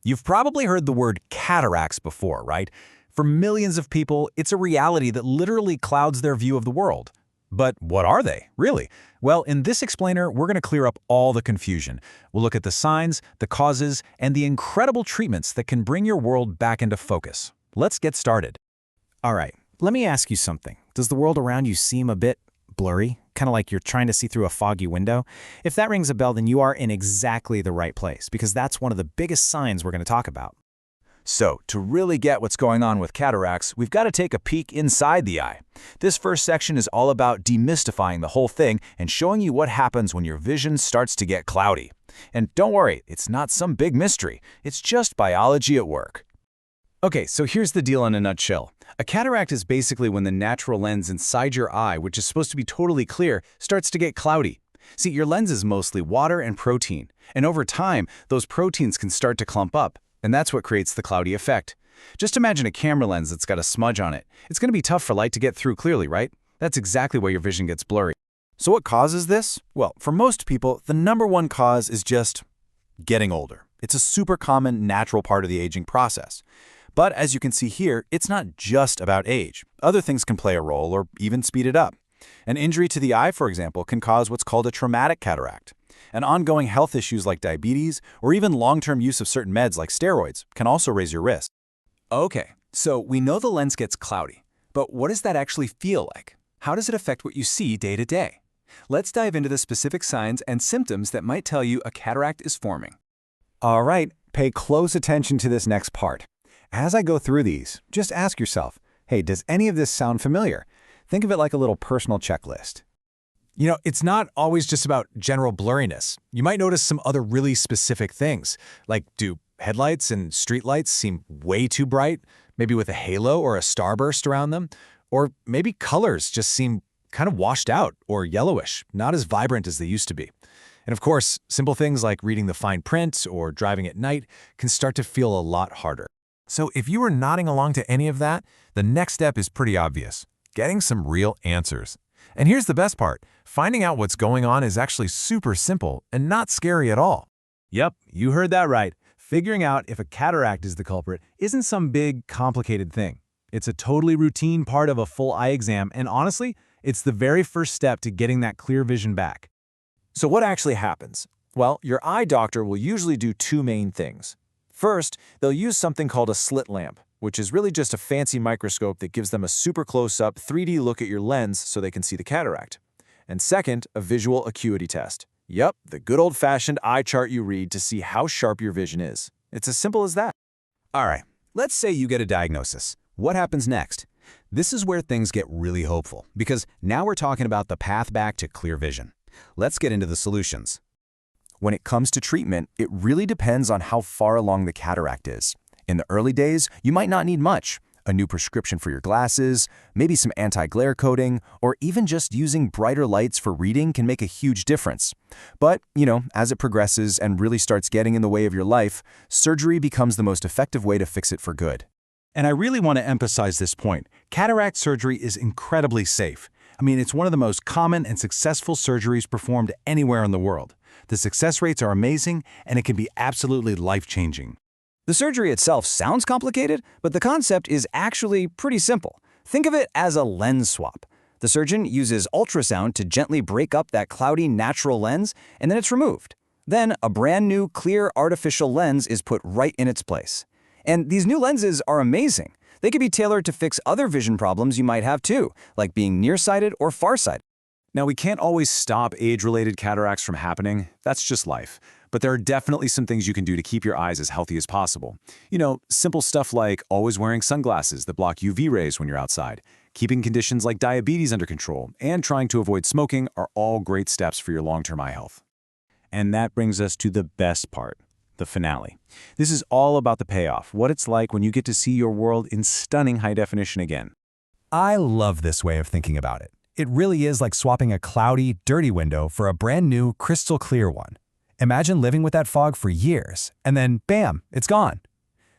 You've probably heard the word cataracts before, right? For millions of people, it's a reality that literally clouds their view of the world. But what are they, really? Well, in this explainer, we're going to clear up all the confusion. We'll look at the signs, the causes, and the incredible treatments that can bring your world back into focus. Let's get started. All right, let me ask you something. Does the world around you seem a bit blurry? Kind of like you're trying to see through a foggy window? If that rings a bell, then you are in exactly the right place, because that's one of the biggest signs we're going to talk about. So, to really get what's going on with cataracts, we've got to take a peek inside the eye. This first section is all about demystifying the whole thing and showing you what happens when your vision starts to get cloudy. And don't worry, it's not some big mystery. It's just biology at work. Okay, so here's the deal in a nutshell. A cataract is basically when the natural lens inside your eye, which is supposed to be totally clear, starts to get cloudy. See, your lens is mostly water and protein, and over time, those proteins can start to clump up, and that's what creates the cloudy effect. Just imagine a camera lens that's got a smudge on it. It's going to be tough for light to get through clearly, right? That's exactly why your vision gets blurry. So what causes this? Well, for most people, the number one cause is just getting older. It's a super common, natural part of the aging process. But as you can see here, it's not just about age. Other things can play a role or even speed it up. An injury to the eye, for example, can cause what's called a traumatic cataract. And ongoing health issues like diabetes or even long-term use of certain meds like steroids can also raise your risk. Okay, so we know the lens gets cloudy, but what does that actually feel like? How does it affect what you see day to day? Let's dive into the specific signs and symptoms that might tell you a cataract is forming. All right, pay close attention to this next part. As I go through these, just ask yourself, hey, does any of this sound familiar? Think of it like a little personal checklist. You know, it's not always just about general blurriness. You might notice some other really specific things, like do headlights and streetlights seem way too bright, maybe with a halo or a starburst around them? Or maybe colors just seem kind of washed out or yellowish, not as vibrant as they used to be. And of course, simple things like reading the fine print or driving at night can start to feel a lot harder. So if you were nodding along to any of that, the next step is pretty obvious: getting some real answers. And here's the best part: finding out what's going on is actually super simple and not scary at all. Yep, you heard that right. Figuring out if a cataract is the culprit isn't some big, complicated thing. It's a totally routine part of a full eye exam, and honestly, it's the very first step to getting that clear vision back. So what actually happens? Well, your eye doctor will usually do two main things. First, they'll use something called a slit lamp, which is really just a fancy microscope that gives them a super close-up 3D look at your lens so they can see the cataract. And second, a visual acuity test. Yep, the good old-fashioned eye chart you read to see how sharp your vision is. It's as simple as that. All right, let's say you get a diagnosis. What happens next? This is where things get really hopeful, because now we're talking about the path back to clear vision. Let's get into the solutions. When it comes to treatment, it really depends on how far along the cataract is. In the early days, you might not need much. A new prescription for your glasses, maybe some anti-glare coating, or even just using brighter lights for reading can make a huge difference. But, as it progresses and really starts getting in the way of your life, surgery becomes the most effective way to fix it for good. And I really want to emphasize this point. Cataract surgery is incredibly safe. I mean, it's one of the most common and successful surgeries performed anywhere in the world. The success rates are amazing, and it can be absolutely life-changing. The surgery itself sounds complicated, but the concept is actually pretty simple. Think of it as a lens swap. The surgeon uses ultrasound to gently break up that cloudy natural lens, and then it's removed. Then a brand new clear artificial lens is put right in its place. And these new lenses are amazing. They can be tailored to fix other vision problems you might have too, like being nearsighted or farsighted. Now, we can't always stop age-related cataracts from happening. That's just life. But there are definitely some things you can do to keep your eyes as healthy as possible. Simple stuff like always wearing sunglasses that block UV rays when you're outside, keeping conditions like diabetes under control, and trying to avoid smoking are all great steps for your long-term eye health. And that brings us to the best part, the finale. This is all about the payoff, what it's like when you get to see your world in stunning high definition again. I love this way of thinking about it. It really is like swapping a cloudy, dirty window for a brand new, crystal clear one. Imagine living with that fog for years, and then bam, it's gone.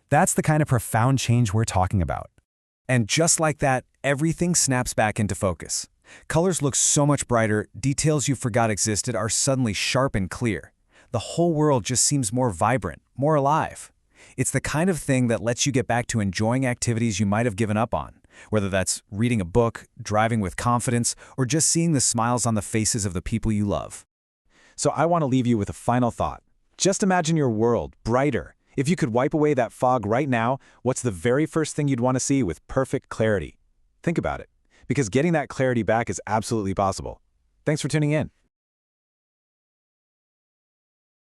That's the kind of profound change we're talking about. And just like that, everything snaps back into focus. Colors look so much brighter, details you forgot existed are suddenly sharp and clear. The whole world just seems more vibrant, more alive. It's the kind of thing that lets you get back to enjoying activities you might have given up on, whether that's reading a book, driving with confidence, or just seeing the smiles on the faces of the people you love. So I want to leave you with a final thought. Just imagine your world brighter. If you could wipe away that fog right now, what's the very first thing you'd want to see with perfect clarity? Think about it, because getting that clarity back is absolutely possible. Thanks for tuning in.